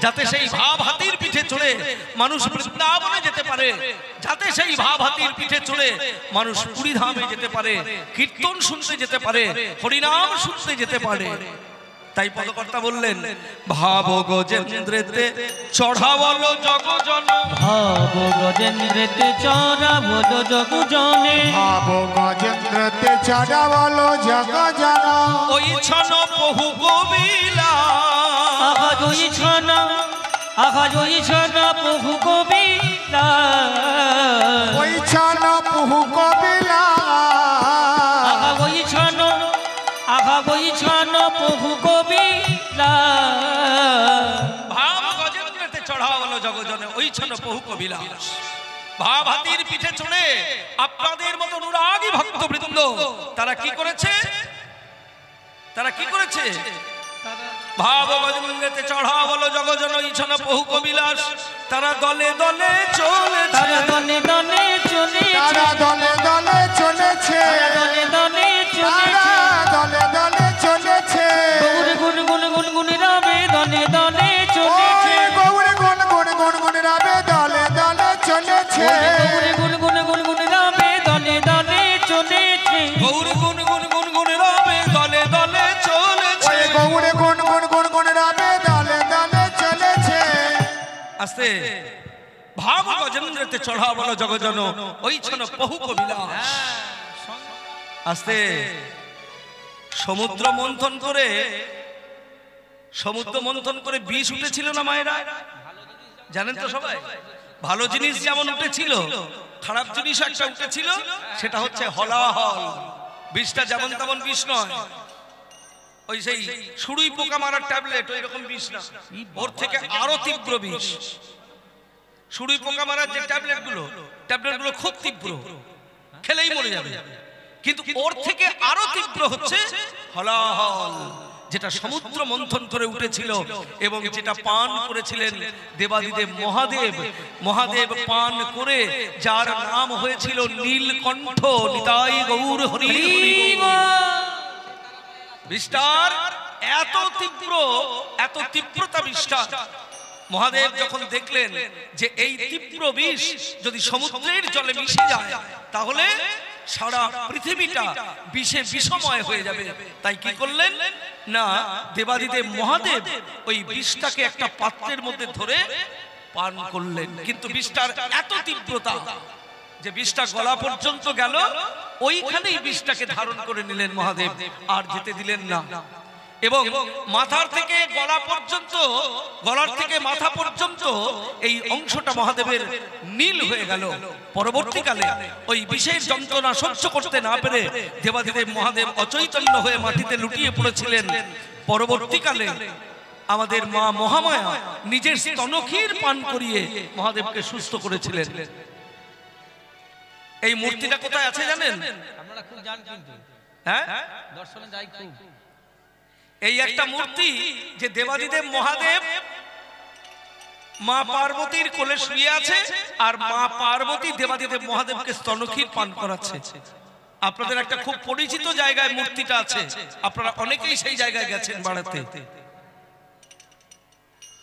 যাতে সেই ভাব হাতির পিঠে চড়ে মানুষ বৃন্দাবনে যেতে পারে, যাতে সেই ভাব হাতির পিঠে চড়ে মানুষ পুরী ধামে যেতে পারে, কীর্তন শুনতে যেতে পারে, হরিনাম শুনতে যেতে পারে। তাই পদকর্তা বললেন, ভাব গজেন্দ্রেতে চড়াবল জগজন, ভাব গজেন্দ্রেতে চড়াবল জগজনে, ভাব গজেন্দ্রতে চড়াবল জগজন, ওই ছন বহু কবিলা, আহাজ ওই ছনা, আহাজ ওই ছনা বহু কবিলা, ওই ছন বহু কবিলা, আহা ওই ছন, আহা ওই ছন বহু কবিলা, ভাব গজেন্দ্রেতে চড়াবল জগজনে, ওই ছন বহু কবিলাস। ভাব হাতির পিঠে চড়ে আপনাদের মতো অনুরাগী ভক্তবৃন্দ তারা কি করেছে? তারা কি করেছে? ভাব গজেন্দ্রেতে চড়াবল জগজন, ওই ছন বহু কবিলাস। তারা দলে দলে চলেছে, তারা দলে দলে চলেছে, তারা দলে দলে চলেছে, দলে দলে তারা চলেছে, দলে দলে চলেছে, গৌর গুণ গুণ গুণ গুণ রাবে দলে দলে চলেছে, ওই গৌর গুণ গুণ গুণ গুণ রাবে দলে দলে চলেছে, গৌর গুণ গুণ গুণ গুণ রাবে দলে দলে চলেছে, গৌর গুণ গুণ গুণ গুণ রবে দলে দলে চলেছে। ওই গৌর গুণ গুণ গুণ গুণ রাবে দলে দলে চলেছে। আস্তে, ভাব গজেন্দ্রেতে চড়াবল জগজন, ওই ছন বহু কবিলাস। আস্তে, সমুদ্র মন্থন করে, সমুদ্র মন্থন করে বিষ উঠেছিল না মায়েরা? জানেন তো সবাই? ভালো জিনিস যেমন উঠেছিল, খারাপ জিনিস একটা উঠেছিল, সেটা হচ্ছে হলাহল। বিষটা যেমন তেমন বিষ নয়, ওই সেই সুড়ুই পোকা মারার ট্যাবলেট, ওই রকম বিষ না, ওর থেকে আরো তীব্র বিষ। সুড়ুই পোকা মারার যে ট্যাবলেটগুলো খুব তীব্র, খেলেই মরে যাবে, কিন্তু ওর থেকে আরো তীব্র হচ্ছে হলাহল, যেটা সমুদ্র মন্থন করে উঠেছিল এবং যেটা পান করেছিলেন দেবাদিদেব মহাদেব। মহাদেব পান করে যার নাম হয়েছিল নীলকণ্ঠ। নিতাই গৌর হরি হরি। বিষ্টার এত তীব্র, এত তীব্রতা বিষ্টার। মহাদেব যখন দেখলেন যে এই তীব্র বিষ যদি সমুদ্রের জলে মিশে যায় তাহলে সারা পৃথিবীটা বিষে বিষময় হয়ে যাবে, তাই কি করলেন না, দেবাদিদেব মহাদেব ওই বিষটাকে একটা পাত্রের মধ্যে ধরে পান করলেন। কিন্তু বিষটার এত তীব্রতা যে বিষটা গলা পর্যন্ত গেল, ওইখানেই বিষটাকে ধারণ করে নিলেন মহাদেব, আর যেতে দিলেন না। এবং মাথার থেকে গলা পর্যন্ত, গলার থেকে মাথা পর্যন্ত এই অংশটা মহাদেবের নীল হয়ে গেল। পরবর্তীকালে ওই বিশেষ যন্ত্রণা সহ্য করতে না পেরে দেবাদিদেব মহাদেব অচৈতন্য হয়ে মাটিতে লুটিয়ে পড়েছিলেন। পরবর্তীকালে আমাদের মা মহামায়া নিজের স্তনক্ষীর পান করিয়ে মহাদেবকে সুস্থ করেছিলেন। এই মূর্তিটা কোথায় আছে জানেন? আপনারা খুব জান কিন্তু হ্যাঁ, দর্শনে যাই খুব। এই একটা মূর্তি যে দেবাদিদেব মহাদেব মা পার্বতীর কোলে শুয়ে আছে, আর মা পার্বতী দেবাদিদেব মহাদেবকে স্তনক্ষীর পান করাচ্ছে। আপনাদের একটা খুব পরিচিত জায়গায় মূর্তিটা আছে, আপনারা অনেকেই সেই জায়গায় গেছেন বেড়াতে।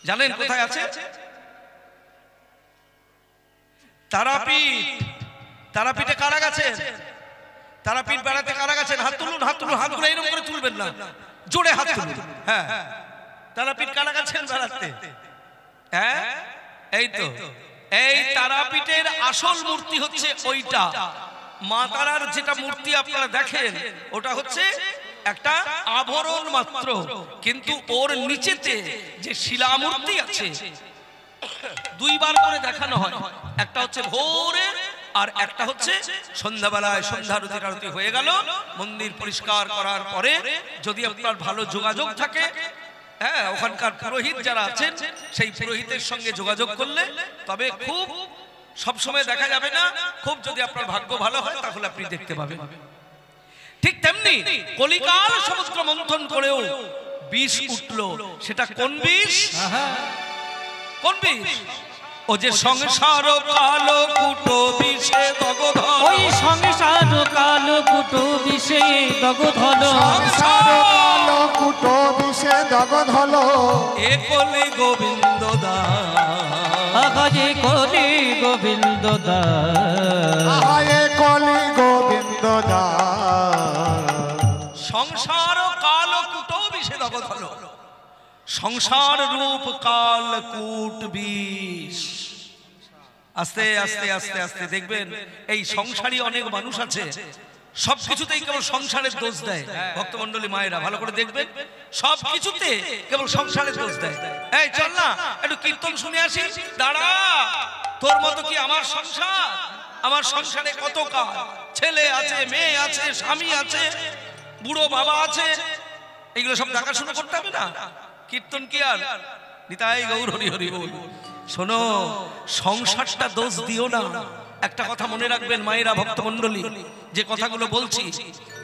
জানেন কোথায় আছে? তারাপীঠ। তারাপীঠে কারা গেছেন? তারাপীঠ বেড়াতে কারা গেছেন? হাত তুলুন, হাত তুলুন, হাতগুলো এরকম করে তুলবেন না, জোরে হাত তুলুন। হ্যাঁ, তারাপীঠ কারা গেছেন বেড়াতে? হ্যাঁ, এই তো এই তারাপীঠের আসল মূর্তি হচ্ছে ওইটা। মা তারার যেটা মূর্তি আপনারা দেখেন ওটা হচ্ছে একটা আভরণ মাত্র, কিন্তু ওর নিচেতে যে শিলা মূর্তি আছে দুইবার করে দেখানো হয়। একটা হচ্ছে ভোরে, আর একটা হচ্ছে সন্ধ্যাবেলায়। সন্ধ্যারতি আরতি হয়ে গেল, মন্দির পরিষ্কার করার পরে যদি আপনার ভালো যোগাযোগ থাকে, হ্যাঁ, ওখানকার পুরোহিত যারা আছেন সেই পুরোহিতের সঙ্গে যোগাযোগ করলে তবে খুব সবসময় দেখা যাবে না, খুব যদি আপনার ভাগ্য ভালো হয় তাহলে আপনি দেখতে পাবেন। ঠিক তেমনি কলিকাল সমুদ্র মন্থন করেও বিষ উঠলো। সেটা কোন বিষ? কোন বিষ? ও যে সংসার কালো কুটো বিষে দগ্ধ, ওই সংসার কালো কুটো বিষে দগ্ধ, সংসার কালো কুটো বিষে দগ্ধ হলো। এ কলি গোবিন্দ দাস, আকাশে কলি গোবিন্দ দাস, আহায়ে কলি গোবিন্দ দাস। সংসার কাল কুটো বিষে দগ্ধ হলো। সংসার রূপ কাল কূট বিষ। আস্তে আস্তে আস্তে আস্তে দেখবেন এই সংসারী অনেক মানুষ আছে, সবকিছুতেই কেবল সংসারের দোষ দেয়। ভক্তমণ্ডলী মায়েরা ভালো করে দেখবেন, সবকিছুতে কেবল সংসারের দোষ দেয়। এই চল না একটু কীর্তন শুনে আসি। দাঁড়া, তোর মতো কি আমার সংসার? আমার সংসারে কত কাজ, ছেলে আছে, মেয়ে আছে, স্বামী আছে, বুড়ো বাবা আছে, এগুলো সব দেখাশোনা করতে হবে না? কীর্তন কি আর? নিতাই গৌর হরি হরি বল। শোনো, সংসারটা দোষ দিও না। একটা কথা মনে রাখবেন মায়েরা, ভক্তমণ্ডলী, যে কথাগুলো বলছি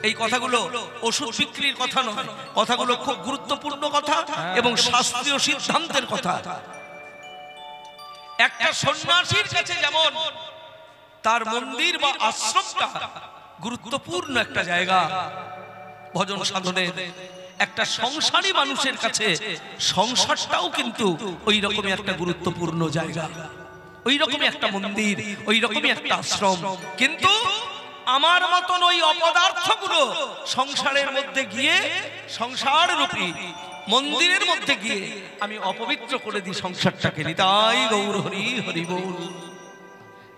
এই কথাগুলো ওষুধ বিক্রির কথা নয়, কথাগুলো খুব গুরুত্বপূর্ণ কথা এবং শাস্ত্রীয় সিদ্ধান্তের কথা। একটা সন্ন্যাসীর কাছে যেমন তার মন্দির বা আশ্রমটা গুরুত্বপূর্ণ একটা জায়গা ভজন সাধনের, একটা সংসারী মানুষের কাছে সংসারটাও কিন্তু ওই রকমই একটা গুরুত্বপূর্ণ জায়গা, ওই রকমই একটা মন্দির, ওই রকমই একটা আশ্রম। কিন্তু আমার মতন ওই অপদার্থগুলো সংসারের মধ্যে গিয়ে, সংসার রূপী মন্দিরের মধ্যে গিয়ে আমি অপবিত্র করে দিই সংসারটাকে। নিতাই গৌর হরি হরি বল।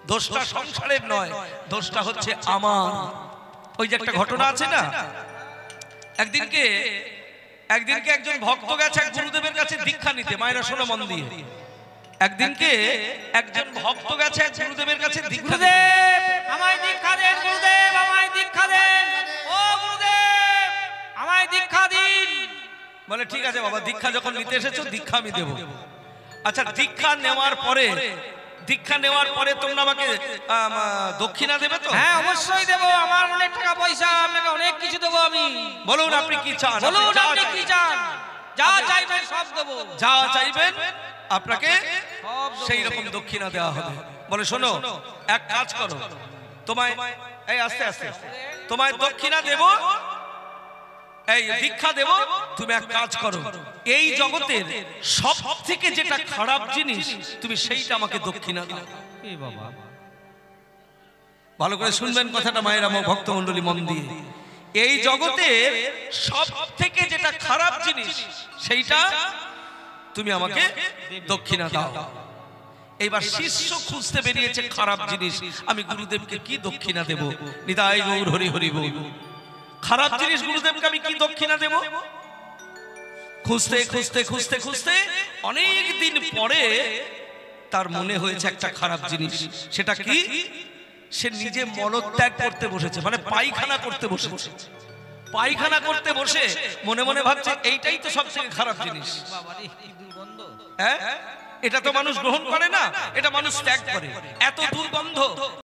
দোষটা সংসারের নয়, দোষটা হচ্ছে আমার। ওই যে একটা ঘটনা আছে না, একদিনকে একজন ভক্ত গেছে এক গুরুদেবের কাছে দীক্ষা নিতে। মায়েরা শোনো মন দিয়ে, একদিনকে একজন ভক্ত গেছে এক গুরুদেবের কাছে দীক্ষা নিতে। আমায় দীক্ষা দেন গুরুদেব, আমায় দীক্ষা দেন, ও গুরুদেব আমায় দীক্ষা দিন। বলে ঠিক আছে বাবা, দীক্ষা যখন নিতে এসেছো দীক্ষা আমি দেবো। আচ্ছা, দীক্ষা নেওয়ার পরে তোমরা আমাকে দক্ষিণা দেবে তো? হ্যাঁ অবশ্যই দেবো, আমার অনেক টাকা পয়সা, আপনাকে অনেক কিছু দেবো আমি। বলুন আপনি কি চান? বলুন আপনি কি চান, যা চাইবেন সব দেবো। যা চাইবেন আপনাকে সেই রকম দক্ষিণা দেওয়া হবে। বলে শোনো, এক কাজ করো, তোমায় এই আস্তে আস্তে তোমায় দক্ষিণা দেব, এই দীক্ষা দেব। তুমি এক কাজ করো, এই জগতের সব থেকে যেটা খারাপ জিনিস তুমি সেইটা আমাকে দক্ষিণা দাও। বাবা ভালো করে শুনবেন কথাটা মায়েরা, ভক্তমণ্ডলী মন দিয়ে। এই জগতের সব থেকে যেটা খারাপ জিনিস সেইটা তুমি আমাকে দক্ষিণা দাও। এইবার শিষ্য খুঁজতে বেরিয়েছে খারাপ জিনিস, আমি গুরুদেবকে কি দক্ষিণা দেব? নিতাই গৌর হরি হরি বল। খারাপ জিনিস গুরুদেবকে আমি কি দক্ষিণা দেব? খুঁজতে খুঁজতে খুঁজতে খুঁজতে অনেক দিন পরে তার মনে হয়েছে একটা খারাপ জিনিস। সেটা কি? সে নিজে মলত্যাগ করতে বসেছে, মানে পায়খানা করতে বসেছে। পায়খানা করতে বসে মনে মনে ভাবছে এইটাই তো সবথেকে খারাপ জিনিস। হ্যাঁ, এটা তো মানুষ গ্রহণ করে না, এটা মানুষ ত্যাগ করে। এত দুর্গন্ধ